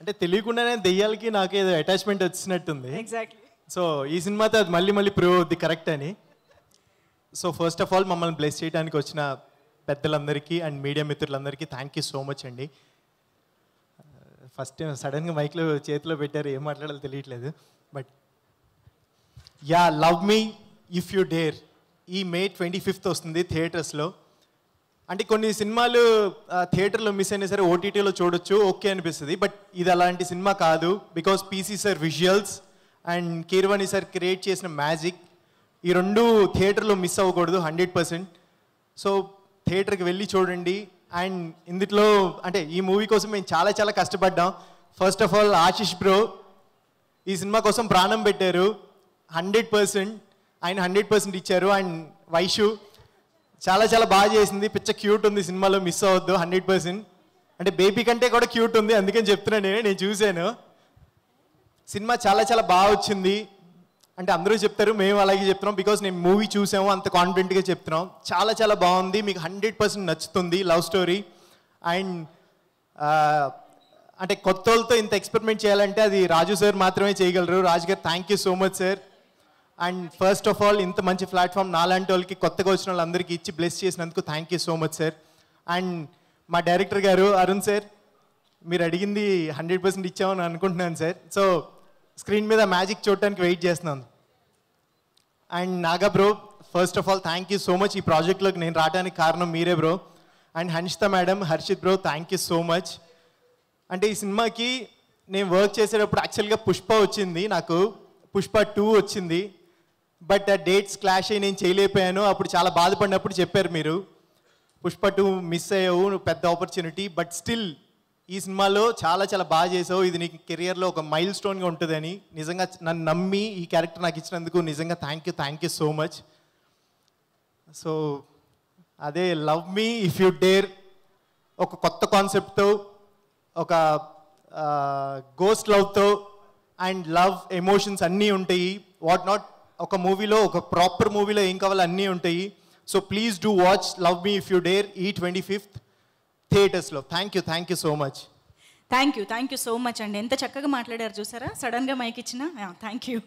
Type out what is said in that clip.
అంటే తెలియకుండానే దెయ్యాలకి నాకు ఏదో అటాచ్మెంట్ వచ్చినట్టుంది. ఎగ్జాక్ట్లీ. సో ఈ సినిమాతో అది మళ్ళీ మళ్ళీ ప్రూవ్ అవుద్ది కరెక్ట్ అని. సో ఫస్ట్ ఆఫ్ ఆల్ మమ్మల్ని బ్లెస్ చేయడానికి వచ్చిన పెద్దలందరికీ అండ్ మీడియా మిత్రులందరికీ థ్యాంక్ యూ సో మచ్ అండి. ఫస్ట్ సడన్గా మైక్లో చేతిలో పెట్టారు, ఏం మాట్లాడాలో తెలియట్లేదు. But yeah, love me if you dare ఈ May 25th వస్తుంది థియేటర్స్లో. అంటే కొన్ని సినిమాలు థియేటర్లో మిస్ అయినా సరే ఓటీటీలో చూడొచ్చు, ఓకే అనిపిస్తుంది. బట్ ఇది అలాంటి సినిమా కాదు. Because PC sir visuals and Keeravani sir create చేసిన మ్యాజిక్, ఈ రెండు థియేటర్లో మిస్ అవ్వకూడదు 100%. సో థియేటర్కి వెళ్ళి చూడండి. అండ్ ఇందులో అంటే ఈ మూవీ కోసం మేము చాలా చాలా కష్టపడ్డాం. First of all Ashish bro ఈ సినిమా కోసం ప్రాణం పెట్టారు 100%. ఆయన 100% ఇచ్చారు. అండ్ వైషు చాలా చాలా బాగా చేసింది, పిచ్చ క్యూట్ ఉంది సినిమాలో, మిస్ అవ్వద్దు 100%. అంటే బేబీ కంటే కూడా క్యూట్ ఉంది, అందుకని చెప్తున్నాను. నేను చూశాను సినిమా, చాలా చాలా బాగా వచ్చింది. అంటే అందరూ చెప్తారు, మేము అలాగే చెప్తున్నాం. బికాస్ నేను మూవీ చూసాము, అంత కాన్ఫిడెంట్గా చెప్తున్నాం. చాలా చాలా బాగుంది, మీకు 100% నచ్చుతుంది. లవ్ స్టోరీ అండ్ అంటే కొత్త వాళ్ళతో ఇంత ఎక్స్పెరిమెంట్ చేయాలంటే అది రాజు సార్ మాత్రమే చేయగలరు. రాజు గారు thank you so much sir. And first of all ఇంత మంచి ప్లాట్ఫామ్ నాలాంటి వాళ్ళకి, కొత్తగా వచ్చిన వాళ్ళందరికీ ఇచ్చి బ్లెస్ చేసినందుకు thank you so much sir. And మా డైరెక్టర్ గారు అరుణ్ సార్, మీరు అడిగింది 100% ఇచ్చామని అనుకుంటున్నాను సార్. సో స్క్రీన్ మీద మ్యాజిక్ చూడటానికి వెయిట్ చేస్తున్నాను. And Naga bro, first of all thank you so much. ఈ ప్రాజెక్ట్లోకి నేను రావడానికి కారణం మీరే bro. And Hanshita madam, Harshit bro, thank you so much. అంటే ఈ సినిమాకి నేను వర్క్ చేసేటప్పుడు యాక్చువల్గా పుష్ప వచ్చింది, నాకు పుష్ప 2 వచ్చింది. బట్ ఆ డేట్స్ క్లాష్ అయ్యి నేను చేయలేకపోయాను. అప్పుడు చాలా బాధపడినప్పుడు చెప్పారు మీరు, పుష్ప 2 మిస్ అయ్యావు, నువ్వు పెద్ద ఆపర్చునిటీ. బట్ స్టిల్ ఈ సినిమాలో చాలా చాలా బాగా చేసావు, ఇది నీకు కెరియర్లో ఒక మైల్ స్టోన్గా ఉంటుందని. నిజంగా నన్ను నమ్మి ఈ క్యారెక్టర్ నాకు ఇచ్చినందుకు నిజంగా thank you so much. So అదే love me if you dare ఒక కొత్త కాన్సెప్ట్తో, ఒక గోస్ట్ లవ్తో అండ్ లవ్ ఎమోషన్స్ అన్నీ ఉంటాయి. వాట్ నాట్ ఒక మూవీలో, ఒక ప్రాపర్ మూవీలో ఏం కావాలో అన్నీ ఉంటాయి. So please do watch love me if you dare ఈ 25th థియేటర్స్లో. Thank you so much. Thank you so much అండి. ఎంత చక్కగా మాట్లాడారు చూసారా, సడన్గా మైక్ ఇచ్చిన. Thank you.